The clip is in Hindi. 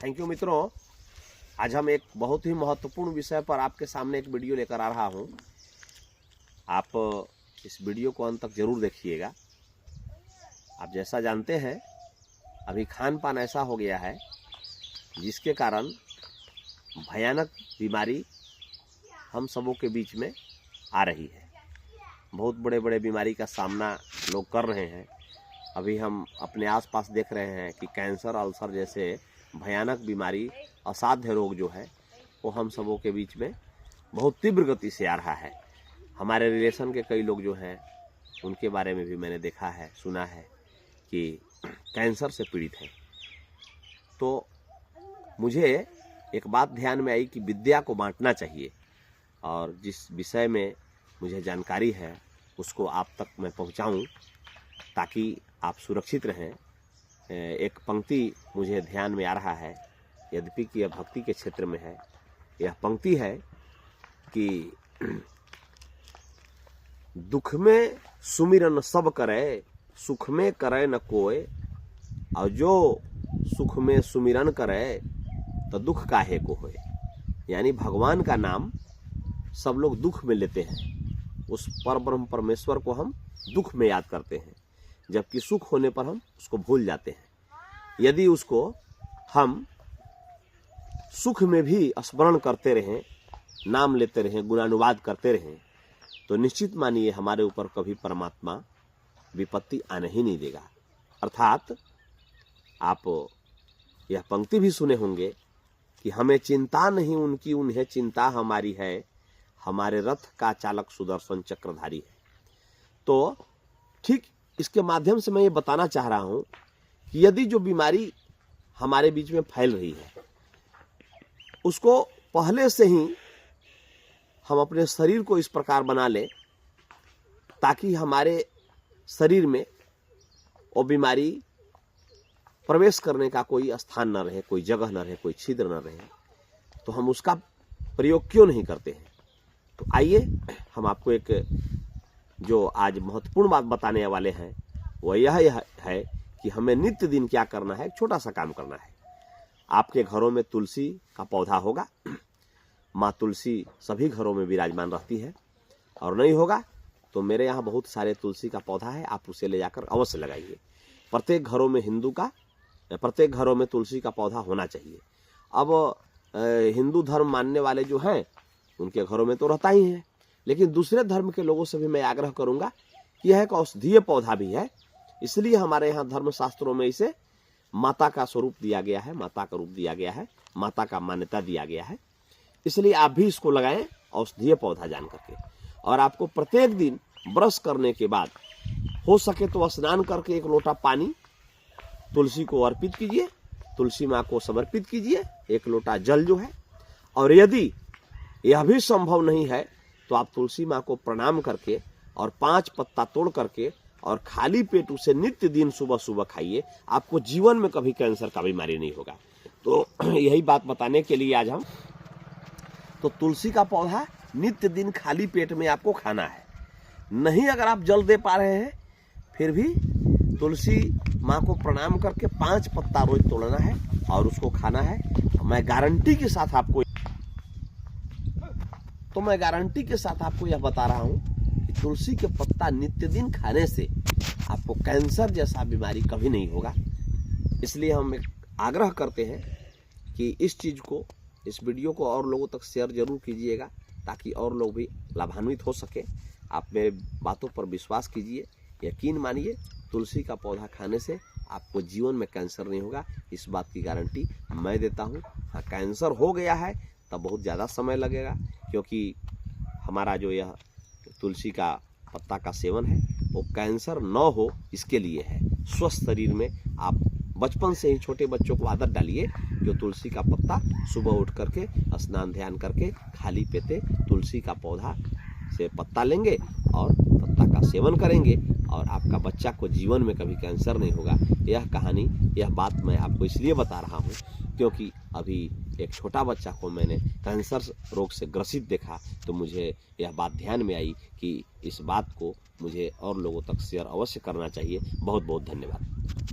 थैंक यू मित्रों। आज हम एक बहुत ही महत्वपूर्ण विषय पर आपके सामने एक वीडियो लेकर आ रहा हूं। आप इस वीडियो को अंत तक जरूर देखिएगा। आप जैसा जानते हैं अभी खान पान ऐसा हो गया है जिसके कारण भयानक बीमारी हम सबों के बीच में आ रही है। बहुत बड़े बड़े बीमारी का सामना लोग कर रहे हैं। अभी हम अपने आसपास देख रहे हैं कि कैंसर, अल्सर जैसे भयानक बीमारी, असाध्य रोग जो है वो हम सबों के बीच में बहुत तीव्र गति से आ रहा है। हमारे रिलेशन के कई लोग जो हैं उनके बारे में भी मैंने देखा है, सुना है कि कैंसर से पीड़ित हैं। तो मुझे एक बात ध्यान में आई कि विद्या को बांटना चाहिए और जिस विषय में मुझे जानकारी है उसको आप तक मैं पहुंचाऊं ताकि आप सुरक्षित रहें। एक पंक्ति मुझे ध्यान में आ रहा है, यद्यपि कि यह भक्ति के क्षेत्र में है। यह पंक्ति है कि दुख में सुमिरन सब करे, सुख में करे न कोय, और जो सुख में सुमिरन करे तो दुख काहे को होए। यानी भगवान का नाम सब लोग दुख में लेते हैं, उस परब्रह्म परमेश्वर को हम दुख में याद करते हैं, जबकि सुख होने पर हम उसको भूल जाते हैं। यदि उसको हम सुख में भी स्मरण करते रहें, नाम लेते रहें, गुणानुवाद करते रहें, तो निश्चित मानिए हमारे ऊपर कभी परमात्मा विपत्ति आने ही नहीं देगा। अर्थात आप यह पंक्ति भी सुने होंगे कि हमें चिंता नहीं उनकी, उन्हें चिंता हमारी है, हमारे रथ का चालक सुदर्शन चक्रधारी है। तो ठीक इसके माध्यम से मैं ये बताना चाह रहा हूं कि यदि जो बीमारी हमारे बीच में फैल रही है उसको पहले से ही हम अपने शरीर को इस प्रकार बना लें ताकि हमारे शरीर में वो बीमारी प्रवेश करने का कोई स्थान न रहे, कोई जगह न रहे, कोई छिद्र न रहे, तो हम उसका प्रयोग क्यों नहीं करते हैं। तो आइए हम आपको एक जो आज महत्वपूर्ण बात बताने वाले हैं वह यह है कि हमें नित्य दिन क्या करना है। एक छोटा सा काम करना है। आपके घरों में तुलसी का पौधा होगा, माँ तुलसी सभी घरों में विराजमान रहती है, और नहीं होगा तो मेरे यहाँ बहुत सारे तुलसी का पौधा है, आप उसे ले जाकर अवश्य लगाइए। प्रत्येक घरों में प्रत्येक घरों में तुलसी का पौधा होना चाहिए। अब हिंदू धर्म मानने वाले जो हैं उनके घरों में तो रहता ही है, लेकिन दूसरे धर्म के लोगों से भी मैं आग्रह करूंगा कि यह एक औषधीय पौधा भी है, इसलिए हमारे यहाँ धर्मशास्त्रों में इसे माता का स्वरूप दिया गया है, माता का रूप दिया गया है, माता का मान्यता दिया गया है। इसलिए आप भी इसको लगाएं औषधीय पौधा जान करके। और आपको प्रत्येक दिन ब्रश करने के बाद हो सके तो स्नान करके एक लोटा पानी तुलसी को अर्पित कीजिए, तुलसी माँ को समर्पित कीजिए, एक लोटा जल जो है। और यदि यह भी संभव नहीं है तो आप तुलसी माँ को प्रणाम करके और 5 पत्ता तोड़ करके और खाली पेट उसे नित्य दिन सुबह सुबह खाइए। आपको जीवन में कभी कैंसर का बीमारी नहीं होगा। तो यही बात बताने के लिए आज हम तो तुलसी का पौधा नित्य दिन खाली पेट में आपको खाना है। नहीं अगर आप जल दे पा रहे हैं फिर भी तुलसी माँ को प्रणाम करके 5 पत्ता रोज तोड़ना है और उसको खाना है। मैं गारंटी के साथ आपको यह बता रहा हूं कि तुलसी के पत्ता नित्य दिन खाने से आपको कैंसर जैसा बीमारी कभी नहीं होगा। इसलिए हम एक आग्रह करते हैं कि इस चीज को, इस वीडियो को और लोगों तक शेयर जरूर कीजिएगा ताकि और लोग भी लाभान्वित हो सके। आप मेरे बातों पर विश्वास कीजिए, यकीन मानिए, तुलसी का पौधा खाने से आपको जीवन में कैंसर नहीं होगा। इस बात की गारंटी मैं देता हूँ। हाँ, कैंसर हो गया है तब बहुत ज़्यादा समय लगेगा, क्योंकि हमारा जो यह तुलसी का पत्ता का सेवन है वो कैंसर न हो इसके लिए है। स्वस्थ शरीर में आप बचपन से ही छोटे बच्चों को आदत डालिए जो तुलसी का पत्ता सुबह उठ करके स्नान ध्यान करके खाली पेटे तुलसी का पौधा से पत्ता लेंगे और पत्ता का सेवन करेंगे और आपका बच्चा को जीवन में कभी कैंसर नहीं होगा। यह कहानी, यह बात मैं आपको इसलिए बता रहा हूँ क्योंकि अभी एक छोटा बच्चा को मैंने कैंसर रोग से ग्रसित देखा, तो मुझे यह बात ध्यान में आई कि इस बात को मुझे और लोगों तक शेयर अवश्य करना चाहिए। बहुत बहुत धन्यवाद।